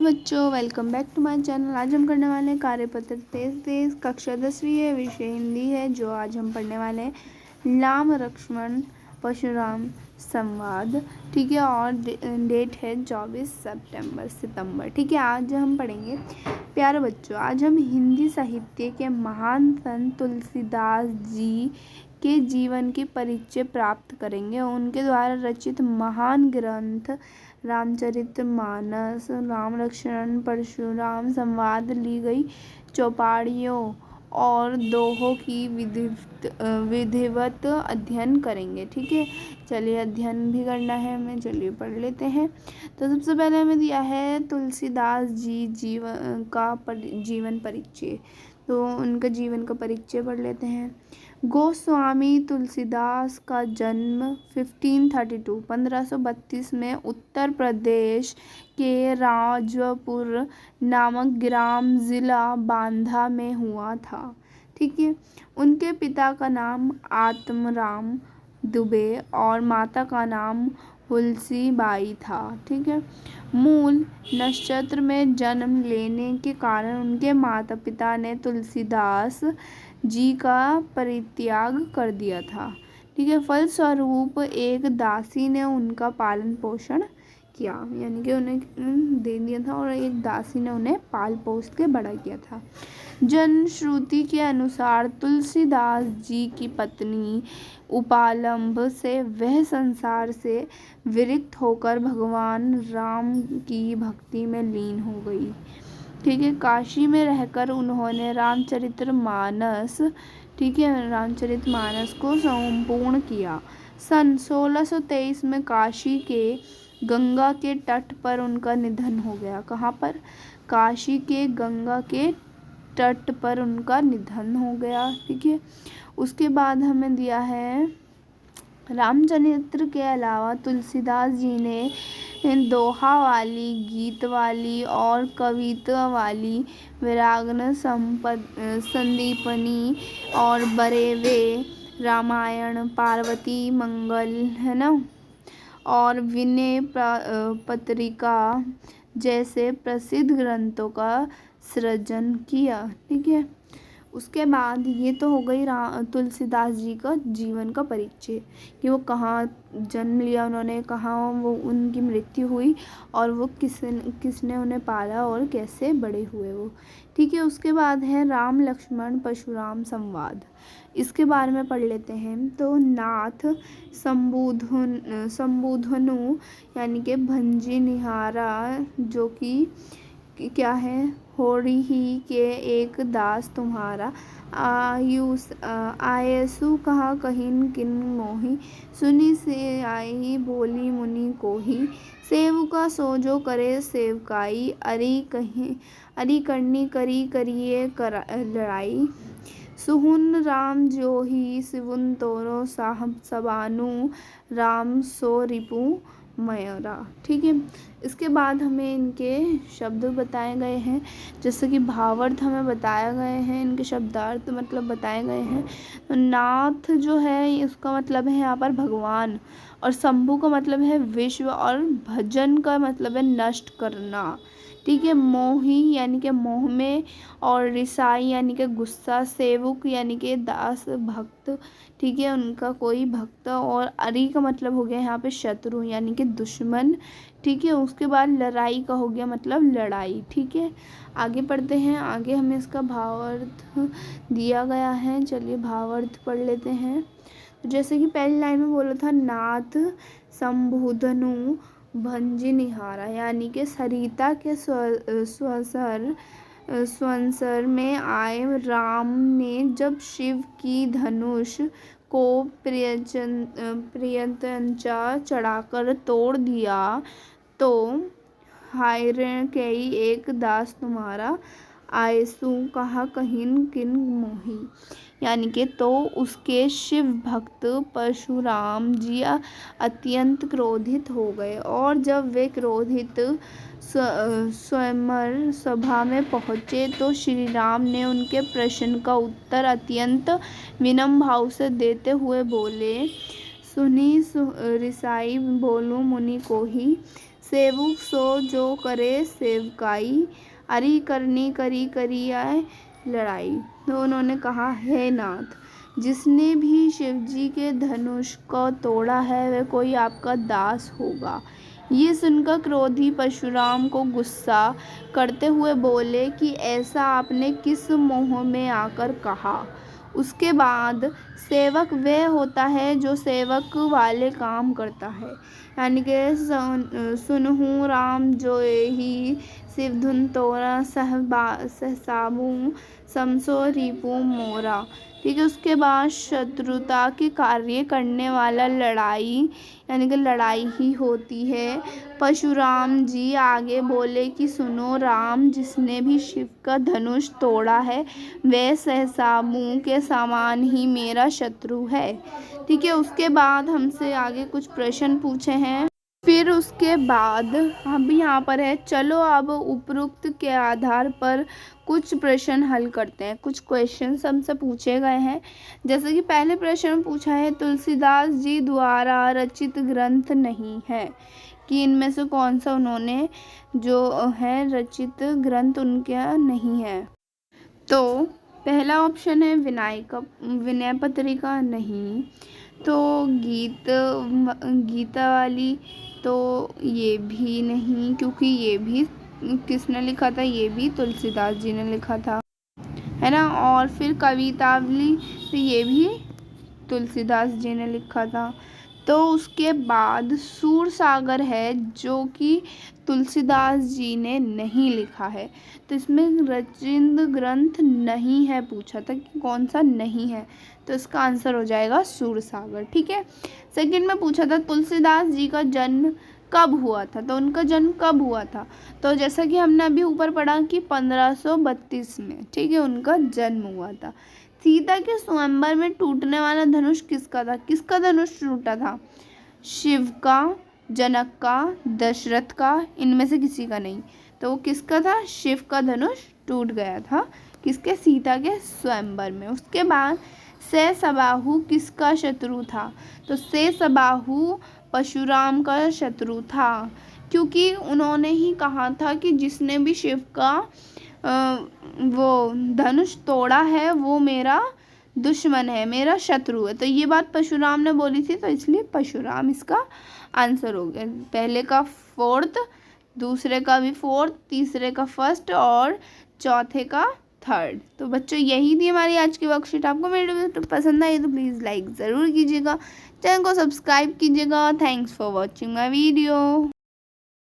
बच्चों, welcome back to my channel. आज हम करने वाले हैं कार्यपत्र 23 कक्षा 10वीं है, विषय हिंदी है। जो आज हम पढ़ने वाले हैं राम लक्ष्मण परशुराम संवाद। ठीक है, और डेट है 24 सितंबर। ठीक है, आज हम पढ़ेंगे। प्यारे बच्चों, आज हम हिंदी साहित्य के महान संत तुलसीदास जी के जीवन की परिचय प्राप्त करेंगे। उनके द्वारा रचित महान ग्रंथ रामचरितमानस, राम लक्ष्मण परशुराम संवाद, ली गई चौपाड़ियों और दोहों की विधिवत अध्ययन करेंगे। ठीक है, चलिए अध्ययन भी करना है हमें, चलिए पढ़ लेते हैं। तो सबसे पहले हमें दिया है तुलसीदास जी जीवन परिचय। तो उनका जीवन का परिचय पढ़ लेते हैं। गोस्वामी तुलसीदास का जन्म 1532 में उत्तर प्रदेश के राजपुर नामक ग्राम जिला बांदा में हुआ था। ठीक है, उनके पिता का नाम आत्माराम दुबे और माता का नाम हुलसी बाई था। ठीक है, मूल नक्षत्र में जन्म लेने के कारण उनके माता पिता ने तुलसीदास जी का परित्याग कर दिया था। ठीक है, फलस्वरूप एक दासी ने उनका पालन पोषण किया, यानी कि उन्हें दे दिया था और एक दासी ने उन्हें पाल पोस के बड़ा किया था। जनश्रुति के अनुसार तुलसीदास जी की पत्नी उपालंब से वह संसार से विरक्त होकर भगवान राम की भक्ति में लीन हो गई। ठीक है, काशी में रहकर उन्होंने रामचरितमानस को संपूर्ण किया। सन 1623 में काशी के गंगा के तट पर उनका निधन हो गया। कहाँ पर? काशी के गंगा के तट पर उनका निधन हो गया। ठीक है, उसके बाद हमें दिया है रामचरित्र के अलावा तुलसीदास जी ने दोहा वाली, गीत वाली और कविता वाली, विरागन संदीपनी और बरेवे, रामायण, पार्वती मंगल, है ना, और विनय पत्रिका जैसे प्रसिद्ध ग्रंथों का सृजन किया। ठीक है, उसके बाद ये तो हो गई तुलसीदास जी का जीवन का परिचय, कि वो कहाँ जन्म लिया उन्होंने, कहाँ वो उनकी मृत्यु हुई और वो किसने उन्हें पाला और कैसे बड़े हुए वो। ठीक है, उसके बाद है राम लक्ष्मण परशुराम संवाद। इसके बारे में पढ़ लेते हैं। तो नाथ संबोधनु यानी कि भंजी निहारा, जो कि क्या है, होरी ही के एक दास तुम्हारा, आयसु कहा कहिन किन मोही, सुनी से आई बोली मुनि कोही, सेवका सोजो करे सेवकाई, अरी करनी करिए लड़ाई, सुहुन राम जो ही सिवुन तोरो साहब सबानु, राम सो रिपु मयरा। ठीक है, इसके बाद हमें इनके शब्द बताए गए हैं, जैसे कि भावार्थ हमें बताए गए हैं, इनके शब्दार्थ मतलब बताए गए हैं। तो नाथ जो है उसका मतलब है यहाँ पर भगवान, और शंभु का मतलब है विश्व, और भजन का मतलब है नष्ट करना। ठीक है, मोही यानी कि मोह में, और रिसाई यानी कि गुस्सा, सेवक यानी कि दास, भक्त। ठीक है, उनका कोई भक्त, और अरी का मतलब हो गया यहाँ पे शत्रु यानी कि दुश्मन। ठीक है, उसके बाद लड़ाई का हो गया मतलब लड़ाई। ठीक है, आगे पढ़ते हैं। आगे हमें इसका भावार्थ दिया गया है, चलिए भावार्थ पढ़ लेते हैं। जैसे कि पहली लाइन में बोला था, नाथ संबोधनु भंजी निहारा, यानी कि सरिता के स्वंसर में आए राम ने जब शिव की धनुष को प्रियंचा चढ़ाकर तोड़ दिया, तो हायरकेयी एक दास तुम्हारा, आयसु कहा कहिन किन मोही, यानी कि तो उसके शिव भक्त परशुराम जी अत्यंत क्रोधित हो गए, और जब वे क्रोधित स्वयंवर सभा में पहुँचे तो श्री राम ने उनके प्रश्न का उत्तर अत्यंत विनम्र भाव से देते हुए बोले, सुनी रिसाई बोलूं मुनि को ही, सेवक सो जो करे सेवकाई, अरि करनी करी करी आए लड़ाई। तो उन्होंने कहा, हे नाथ, जिसने भी शिव जी के धनुष को तोड़ा है वह कोई आपका दास होगा। ये सुनकर क्रोधी परशुराम को गुस्सा करते हुए बोले कि ऐसा आपने किस मोह में आकर कहा। उसके बाद सेवक वह होता है जो सेवक वाले काम करता है, यानी कि सुनहु राम जो ही शिव धुन तोरा सहसाबू समसो रिपु मोरा। ठीक है। उसके बाद शत्रुता के कार्य करने वाला लड़ाई, यानी कि लड़ाई ही होती है। परशुराम जी आगे बोले कि सुनो राम, जिसने भी शिव का धनुष तोड़ा है वह सहसाबू के समान ही मेरा शत्रु है। ठीक है। उसके बाद हमसे आगे कुछ प्रश्न पूछे हैं। फिर उसके बाद अब यहाँ पर है, चलो अब उपरोक्त के आधार पर कुछ प्रश्न हल करते हैं। कुछ क्वेश्चन हमसे पूछे गए हैं। जैसे कि पहले प्रश्न पूछा है, तुलसीदास जी द्वारा रचित ग्रंथ नहीं है, कि इनमें से कौन सा उन्होंने जो है रचित ग्रंथ उनका नहीं है। तो पहला ऑप्शन है विनय पत्रिका, नहीं। तो गीता वाली, तो ये भी नहीं, क्योंकि ये भी किसने लिखा था, ये भी तुलसीदास जी ने लिखा था, है ना। और फिर कवितावली, तो ये भी तुलसीदास जी ने लिखा था। तो उसके बाद सूरसागर है जो कि तुलसीदास जी ने नहीं लिखा है। तो इसमें रचित ग्रंथ नहीं है, पूछा था कि कौन सा नहीं है, तो इसका आंसर हो जाएगा सूरसागर। ठीक है। सेकंड में पूछा था तुलसीदास जी का जन्म कब हुआ था, तो उनका जन्म कब हुआ था, तो जैसा कि हमने अभी ऊपर पढ़ा कि 1532 में, ठीक है, उनका जन्म हुआ था। सीता के स्वयंवर में टूटने वाला धनुष किसका था, किसका धनुष टूटा था, शिव का, जनक का, दशरथ का, इनमें से किसी का नहीं। तो वो किसका था, शिव का धनुष टूट गया था, किसके, सीता के स्वयंवर में। उसके बाद सहसबाहु किसका शत्रु था, तो सहसबाहु परशुराम का शत्रु था, क्योंकि उन्होंने ही कहा था कि जिसने भी शिव का वो धनुष तोड़ा है वो मेरा दुश्मन है, मेरा शत्रु है। तो ये बात परशुराम ने बोली थी, तो इसलिए परशुराम इसका आंसर हो गया। पहले का 4th, दूसरे का भी 4th, तीसरे का 1st और चौथे का 3rd। तो बच्चों यही थी हमारी आज की वर्कशीट। आपको मेरी वीडियो पसंद आई तो प्लीज़ लाइक ज़रूर कीजिएगा, चैनल को सब्सक्राइब कीजिएगा। Thanks for watching my video.